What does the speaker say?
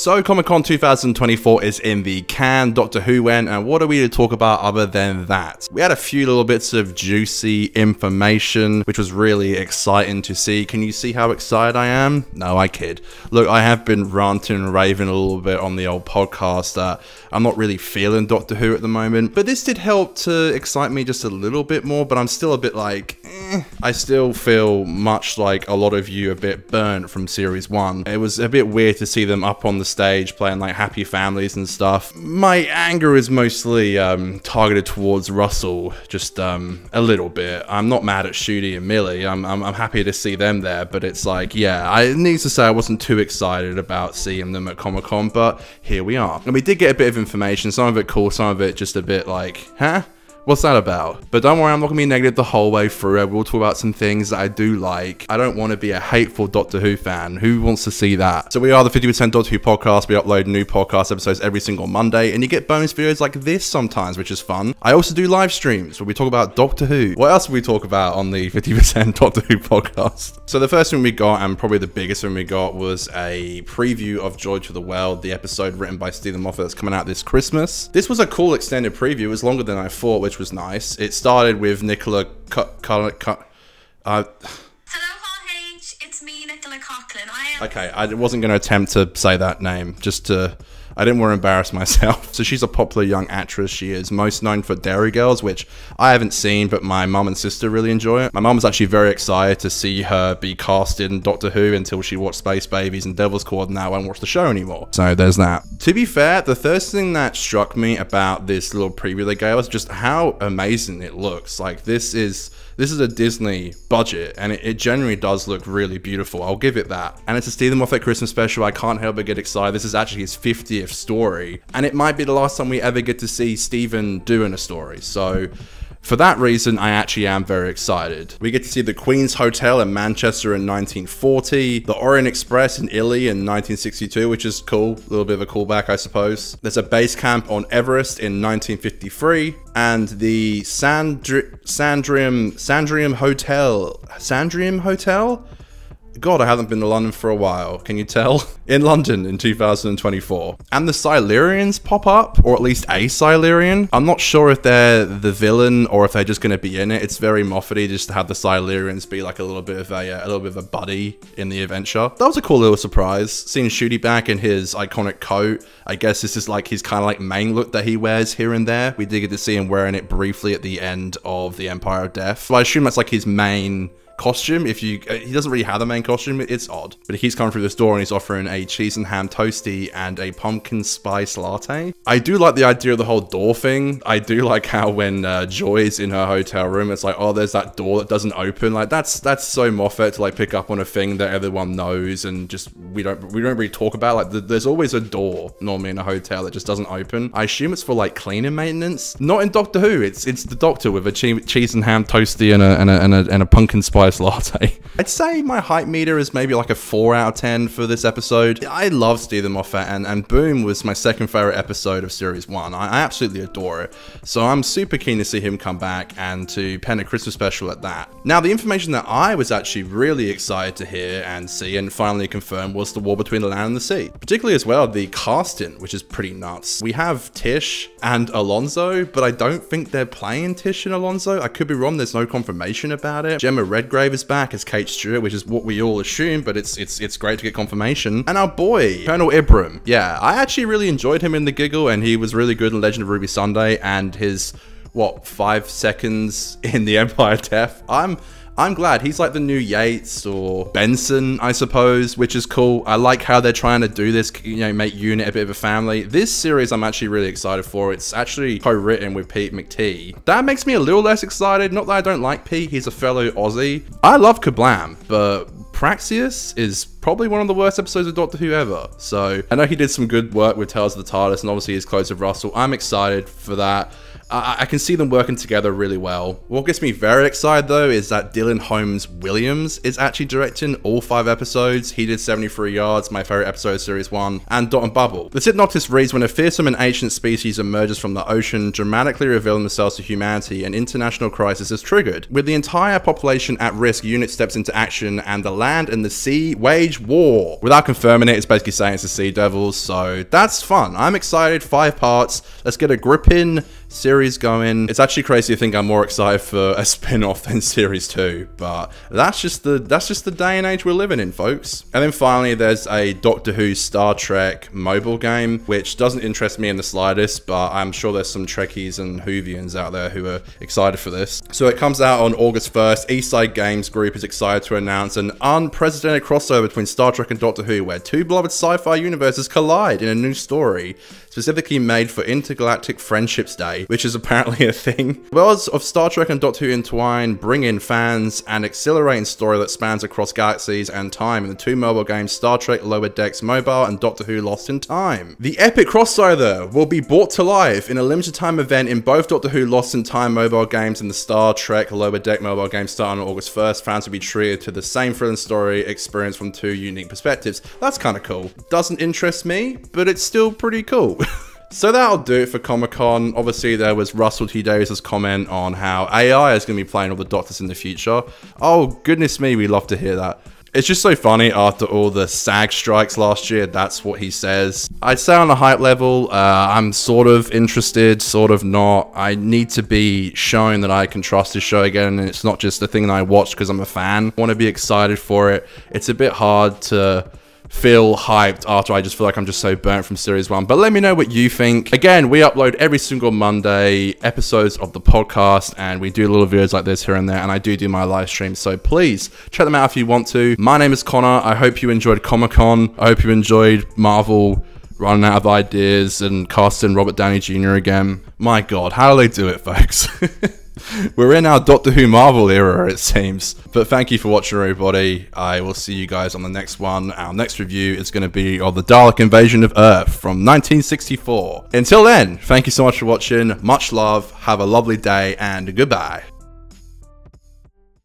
So Comic-Con 2024 is in the can, Doctor Who went, and what are we to talk about other than that? We had a few little bits of juicy information, which was really exciting to see. Can you see how excited I am? No, I kid. Look, I have been ranting and raving a little bit on the old podcast that I'm not really feeling Doctor Who at the moment, but this did help to excite me just a little bit more, but I'm still a bit like, I still feel much like a lot of you a bit burnt from series 1. It was a bit weird to see them up on the stage playing like Happy Families and stuff. My anger is mostly targeted towards Russell, just a little bit. I'm not mad at Shooty and Millie. I'm happy to see them there, but it's like, yeah, I need to say I wasn't too excited about seeing them at Comic-Con, but here we are. And we did get a bit of information, some of it cool, some of it just a bit like, huh? What's that about? But don't worry, I'm not going to be negative the whole way through. I will talk about some things that I do like. I don't want to be a hateful Doctor Who fan. Who wants to see that? So we are the 50% Doctor Who podcast. We upload new podcast episodes every single Monday, and you get bonus videos like this sometimes, which is fun. I also do live streams where we talk about Doctor Who. What else do we talk about on the 50% Doctor Who podcast? So the first thing we got, and probably the biggest thing we got, was a preview of Joy to the World, the episode written by Stephen Moffat that's coming out this Christmas. This was a cool extended preview. It was longer than I thought, which was nice. It started with Nicola Hello, RH. It's me, Nicola Coughlin. Okay, I wasn't going to attempt to say that name, I didn't want to embarrass myself. So she's a popular young actress. She is most known for Dairy Girls, which I haven't seen, but my mum and sister really enjoy it. My mum was actually very excited to see her be cast in Doctor Who until she watched Space Babies and Devil's Cord, and now won't watch the show anymore. So there's that. To be fair, the first thing that struck me about this little preview they gave us just how amazing it looks. Like this is a Disney budget, and it generally does look really beautiful. I'll give it that. And it's a Stephen Moffat Christmas special. I can't help but get excited. This is actually his 50th story, and it might be the last time we ever get to see Stephen doing a story. So for that reason, I actually am very excited. We get to see the Queen's Hotel in Manchester in 1940, the Orient Express in Italy in 1962, which is cool. A little bit of a callback, I suppose. There's a base camp on Everest in 1953, and the Sandringham Hotel? God, I haven't been to London for a while. Can you tell? In London in 2024. And the Silurians pop up, or at least a Silurian. I'm not sure if they're the villain or if they're just going to be in it. It's very Moffat-y just to have the Silurians be like a little bit of a buddy in the adventure. That was a cool little surprise. Seeing Shooty back in his iconic coat. I guess this is like his kind of like main look that he wears here and there. We did get to see him wearing it briefly at the end of the Empire of Death. So I assume that's like his main costume. He doesn't really have the main costume. It's odd, but he's coming through this door and he's offering a cheese and ham toasty and a pumpkin spice latte. I do like the idea of the whole door thing. I do like how when Joy's in her hotel room, it's like, oh, there's that door that doesn't open. Like that's so Moffat to like pick up on a thing that everyone knows, and just we don't really talk about. Like there's always a door normally in a hotel that just doesn't open. I assume it's for like cleaning maintenance. Not in Doctor Who. It's the Doctor with a cheese and ham toasty and a pumpkin spice latte. I'd say my hype meter is maybe like a 4 out of 10 for this episode. I love Stephen Moffat, and Boom was my second favorite episode of series 1. I absolutely adore it. So I'm super keen to see him come back and to pen a Christmas special at that. Now, the information that I was actually really excited to hear and see and finally confirm was the war between the land and the sea. Particularly as well, the casting, which is pretty nuts. We have Tish and Alonso, but I don't think they're playing Tish and Alonso. I could be wrong. There's no confirmation about it. Gemma Redgrave is back as Kate Stewart, which is what we all assume, but it's great to get confirmation. And our boy, Colonel Ibram. Yeah, I actually really enjoyed him in The Giggle, and he was really good in Legend of Ruby Sunday, and his, what, 5 seconds in The Empire of Death. I'm glad. He's like the new Yates or Benson, I suppose, which is cool. I like how they're trying to do this, you know, make UNIT a bit of a family. This series I'm actually really excited for. It's actually co-written with Pete McTee. That makes me a little less excited. Not that I don't like Pete. He's a fellow Aussie. I love Kablam, but Praxius is probably one of the worst episodes of Doctor Who ever. So I know he did some good work with Tales of the TARDIS, and obviously he's close with Russell. I'm excited for that. I can see them working together really well. What gets me very excited though is that Dylan Holmes Williams is actually directing all 5 episodes. He did 73 Yards, my favorite episode of series 1, and Dot and Bubble. The synopsis reads, when a fearsome and ancient species emerges from the ocean, dramatically revealing themselves to humanity, an international crisis is triggered. With the entire population at risk, unit steps into action and the land and the sea wage war. Without confirming it, it's basically saying it's the Sea Devils, so that's fun. I'm excited. 5 parts. Let's get a gripping series going. It's actually crazy to think I'm more excited for a spin-off than series 2, but that's just the day and age we're living in, folks. And then finally there's a Doctor Who Star Trek mobile game, which doesn't interest me in the slightest, but I'm sure there's some Trekkies and Whovians out there who are excited for this. So it comes out on August 1st. Eastside Games Group is excited to announce an unprecedented crossover between Star Trek and Doctor Who, where 2 beloved sci-fi universes collide in a new story, specifically made for Intergalactic Friendships Day, which is apparently a thing. The worlds of Star Trek and Doctor Who entwine, bring in fans, and accelerating story that spans across galaxies and time in the 2 mobile games Star Trek Lower Decks Mobile and Doctor Who Lost in Time. The epic crossover will be brought to life in a limited time event in both Doctor Who Lost in Time mobile games and the Star Trek Lower Deck mobile game starting on August 1st. Fans will be treated to the same thrilling story experience from 2 unique perspectives. That's kind of cool. Doesn't interest me, but it's still pretty cool. So that'll do it for Comic-Con. Obviously, there was Russell T. Davis' comment on how AI is going to be playing all the Doctors in the future. Oh, goodness me, we love to hear that. It's just so funny after all the SAG strikes last year, that's what he says. I'd say on a hype level, I'm sort of interested, sort of not. I need to be shown that I can trust this show again, and it's not just a thing that I watch because I'm a fan. I want to be excited for it. It's a bit hard to feel hyped after I just feel like I'm just so burnt from series 1, but let me know what you think. Again, we upload every single Monday episodes of the podcast, and we do little videos like this here and there, and I do my live streams, so please check them out if you want to. My name is Connor. I hope you enjoyed Comic-Con. I hope you enjoyed Marvel running out of ideas and casting Robert Downey Jr. again. My god, how do they do it, folks? We're in our Doctor Who Marvel era, it seems. But thank you for watching, everybody. I will see you guys on the next one. Our next review is going to be of the Dalek Invasion of Earth from 1964. Until then, thank you so much for watching. Much love, have a lovely day, and goodbye.